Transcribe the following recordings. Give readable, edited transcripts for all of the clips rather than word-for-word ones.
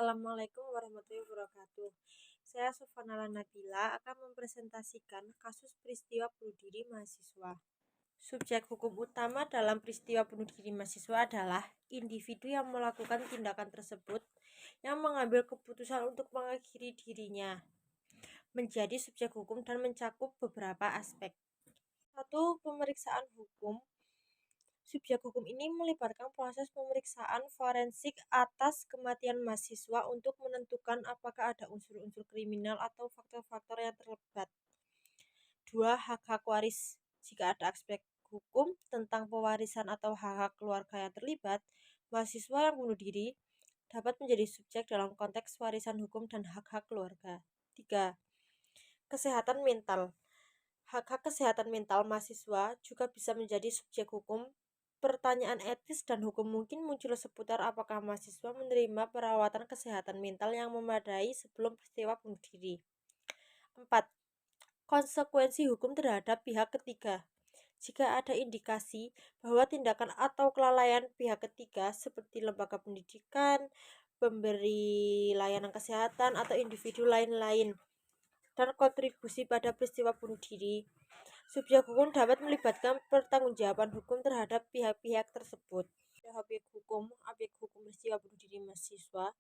Assalamualaikum warahmatullahi wabarakatuh. Saya Sofana Nabila akan mempresentasikan kasus peristiwa bunuh diri mahasiswa. Subjek hukum utama dalam peristiwa bunuh diri mahasiswa adalah individu yang melakukan tindakan tersebut yang mengambil keputusan untuk mengakhiri dirinya. Menjadi subjek hukum dan mencakup beberapa aspek. 1. Pemeriksaan hukum. Subjek hukum ini melibatkan proses pemeriksaan forensik atas kematian mahasiswa untuk menentukan apakah ada unsur-unsur kriminal atau faktor-faktor yang terlibat. 2. Hak-hak waris. Jika ada aspek hukum tentang pewarisan atau hak-hak keluarga yang terlibat, mahasiswa yang bunuh diri dapat menjadi subjek dalam konteks warisan hukum dan hak-hak keluarga. 3. Kesehatan mental. Hak-hak kesehatan mental mahasiswa juga bisa menjadi subjek hukum. Pertanyaan etis dan hukum mungkin muncul seputar apakah mahasiswa menerima perawatan kesehatan mental yang memadai sebelum peristiwa bunuh diri. 4. Konsekuensi hukum terhadap pihak ketiga. Jika ada indikasi bahwa tindakan atau kelalaian pihak ketiga seperti lembaga pendidikan, pemberi layanan kesehatan, atau individu lain-lain dan kontribusi pada peristiwa bunuh diri, subjek hukum dapat melibatkan pertanggungjawaban hukum terhadap pihak-pihak tersebut. Objek hukum peristiwa bunuh diri mahasiswa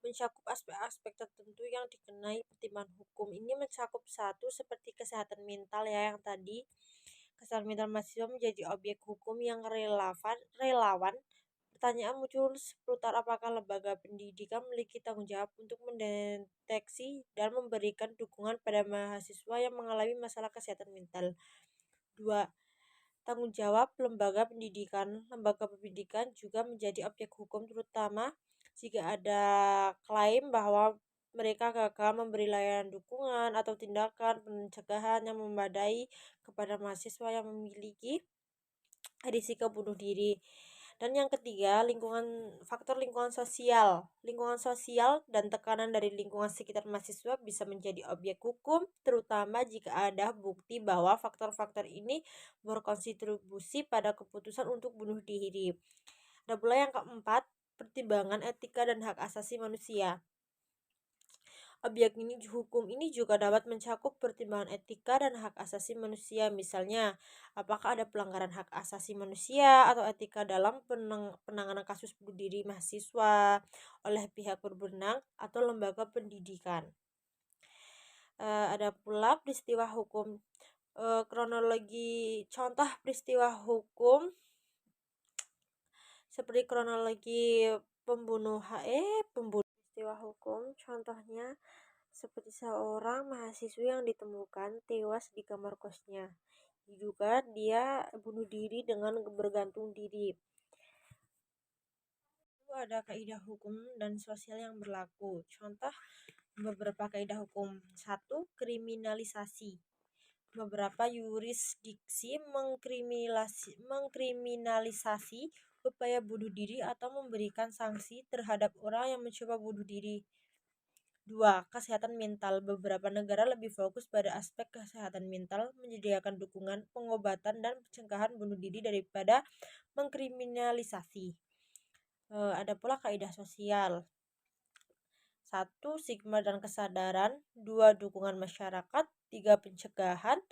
mencakup aspek-aspek tertentu yang dikenai pertimbangan hukum. Ini mencakup 1. Seperti kesehatan mental yang tadi. Kesehatan mental mahasiswa menjadi objek hukum yang relawan. Pertanyaan muncul seputar apakah lembaga pendidikan memiliki tanggung jawab untuk mendeteksi dan memberikan dukungan pada mahasiswa yang mengalami masalah kesehatan mental. 2. Tanggung jawab lembaga pendidikan. Lembaga pendidikan juga menjadi objek hukum terutama jika ada klaim bahwa mereka gagal memberi layanan dukungan atau tindakan pencegahan yang memadai kepada mahasiswa yang memiliki risiko bunuh diri. Dan yang ketiga, faktor lingkungan sosial. Lingkungan sosial dan tekanan dari lingkungan sekitar mahasiswa bisa menjadi objek hukum, terutama jika ada bukti bahwa faktor-faktor ini berkontribusi pada keputusan untuk bunuh diri. Ada pula yang keempat, pertimbangan etika dan hak asasi manusia. Objek hukum ini juga dapat mencakup pertimbangan etika dan hak asasi manusia. Misalnya, apakah ada pelanggaran hak asasi manusia atau etika dalam penanganan kasus bunuh diri mahasiswa oleh pihak berwenang atau lembaga pendidikan. Ada pula peristiwa hukum. Kronologi contoh peristiwa hukum seperti kronologi pembunuhan peristiwa hukum contohnya seperti seorang mahasiswa yang ditemukan tewas di kamar kosnya. Diduga dia bunuh diri dengan bergantung diri. Itu ada kaidah hukum dan sosial yang berlaku. Contoh beberapa kaidah hukum. 1. Kriminalisasi. Beberapa yurisdiksi mengkriminalisasi upaya bunuh diri atau memberikan sanksi terhadap orang yang mencoba bunuh diri. 2. Kesehatan mental. Beberapa negara lebih fokus pada aspek kesehatan mental, menyediakan dukungan, pengobatan, dan pencegahan bunuh diri daripada mengkriminalisasi. Ada pula kaidah sosial. 1. Stigma dan kesadaran. 2. Dukungan masyarakat. 3. Pencegahan.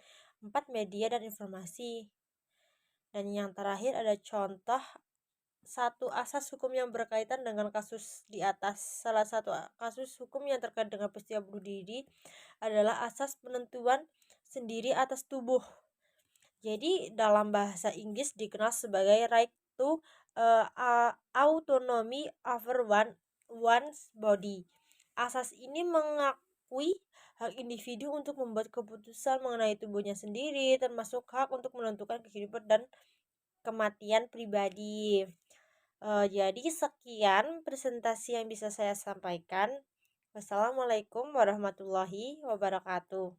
4. Media dan informasi. Dan yang terakhir ada contoh 1. Asas hukum yang berkaitan dengan kasus di atas. Salah satu kasus hukum yang terkait dengan peristiwa bunuh diri adalah asas penentuan sendiri atas tubuh. Jadi dalam bahasa Inggris dikenal sebagai right to autonomy over one's body. Asas ini mengakui hak individu untuk membuat keputusan mengenai tubuhnya sendiri, termasuk hak untuk menentukan kehidupan dan kematian pribadi. Jadi sekian presentasi yang bisa saya sampaikan. Wassalamualaikum warahmatullahi wabarakatuh.